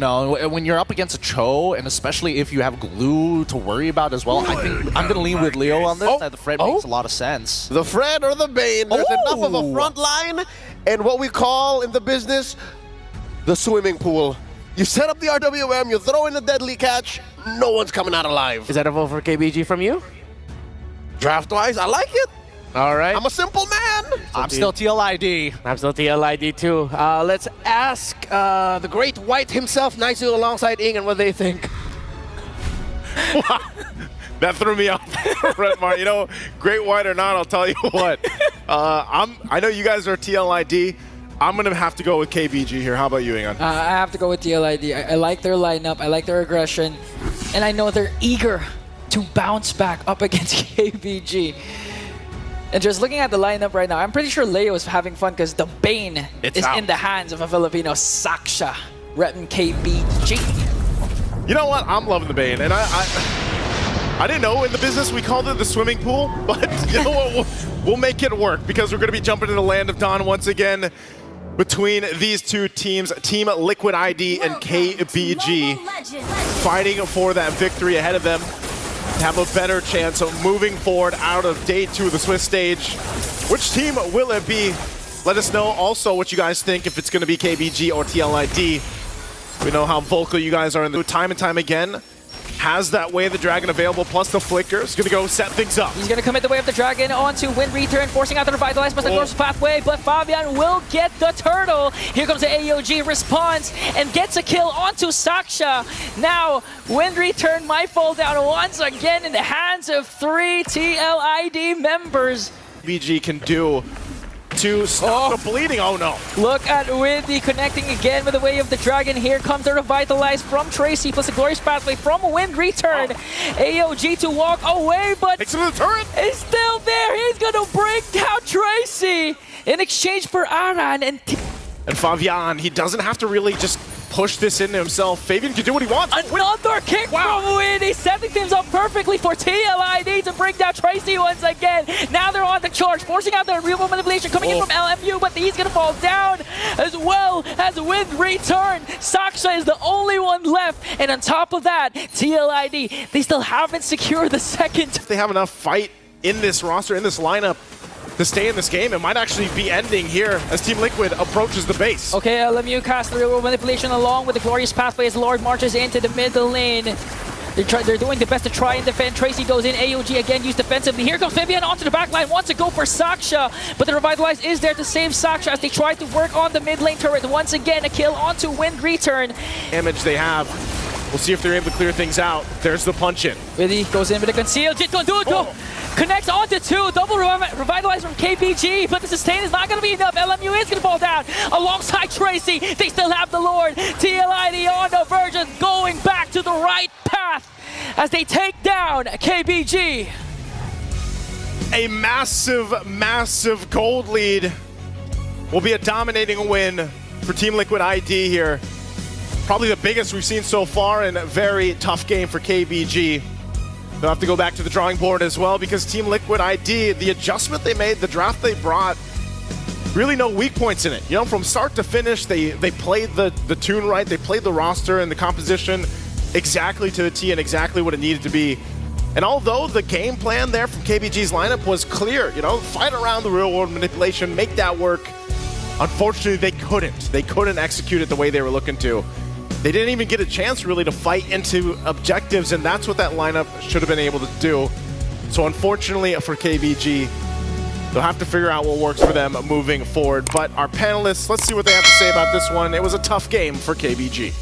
No, when you're up against a Cho, and especially if you have glue to worry about as well, I think I'm going to lean with Leo on this. The Fred makes a lot of sense. The Fred or the Bane, there's enough of a front line and what we call in the business, the swimming pool. You set up the RWM, you throw in the deadly catch, no one's coming out alive. Is that a vote for KBG from you? Draft-wise, I like it. All right. I'm a simple man. I'm still TLID. I'm still TLID too. Let's ask the Great White himself, Naisu, alongside Ingen, what they think. That threw me off, Red Mar. You know, Great White or not, I'll tell you what. I know you guys are TLID. I'm going to have to go with KBG here. How about you, Ingen? I have to go with TLID. I like their lineup. I like their aggression. And I know they're eager to bounce back up against KBG. And just looking at the lineup right now, I'm pretty sure Leo is having fun because the Bane is in the hands of a Filipino, Saksha, repping KBG. You know what? I'm loving the Bane. And I didn't know in the business we called it the swimming pool, but you know what? We'll make it work because we're going to be jumping into the Land of Dawn once again between these two teams, Team Liquid ID and KBG, fighting for that victory ahead of them. Have a better chance of moving forward out of day 2 of the Swiss stage. Which team will it be? Let us know also what you guys think, if it's going to be KBG or TLID. We know how vocal you guys are in the time and time again. Has that Way of the Dragon available, plus the Flicker. Is going to go set things up. He's going to commit the Way of the Dragon onto Wind Return, forcing out the Revitalize plus the Glorious Pathway, but Fabian will get the turtle. Here comes the AOG, responds, and gets a kill onto Saksha. Now, Wind Return might fall down once again in the hands of 3 TLID members. KBG can do to stop the bleeding. Oh no. Look at Windy connecting again with the Way of the Dragon. Here comes the Revitalize from Tracy plus the Glorious Pathway from Wind Return. AOG to walk away, but takes him to the turret. He's still there. He's gonna break down Tracy in exchange for Aran and Fabian, he doesn't have to really just push this into himself. Fabian can do what he wants. Another kick from Windy, setting things up perfectly for TLID to bring down Tracy once again. Now they're on the charge, forcing out the real manipulation coming in from LMU, but he's gonna fall down as well as Wind Return. Saksha is the only one left, and on top of that, TLID, they still haven't secured the second. If they have enough fight in this roster, in this lineup, to stay in this game, it might actually be ending here as Team Liquid approaches the base. Okay, LMU casts the real manipulation along with the Glorious Pathway as Lord marches into the middle lane. They're doing the best to try and defend. Tracy goes in, AOG again used defensively. Here comes Fabian onto the back line, wants to go for Saksha, but the Revitalize is there to save Saksha as they try to work on the mid lane turret. Once again, a kill onto Wind Return. Damage they have. We'll see if they're able to clear things out. There's the punch in. Really goes in with a conceal. Jitkonduko connects onto 2. Double Revitalize from KBG, but the sustain is not going to be enough. LMU is going to fall down alongside Tracy. They still have the Lord. TLID on the verge of going back to the right path as they take down KBG. A massive, massive gold lead will be a dominating win for Team Liquid ID here. Probably the biggest we've seen so far, and a very tough game for KBG. They'll have to go back to the drawing board as well because Team Liquid ID, the adjustment they made, the draft they brought, really no weak points in it. You know, from start to finish, they played the tune right, they played the roster and the composition exactly to the T and exactly what it needed to be. And although the game plan there from KBG's lineup was clear, you know, fight around the real world manipulation, make that work, unfortunately they couldn't. They couldn't execute it the way they were looking to. They didn't even get a chance really to fight into objectives, and that's what that lineup should have been able to do. So unfortunately for KBG, they'll have to figure out what works for them moving forward. But our panelists, let's see what they have to say about this one. It was a tough game for KBG.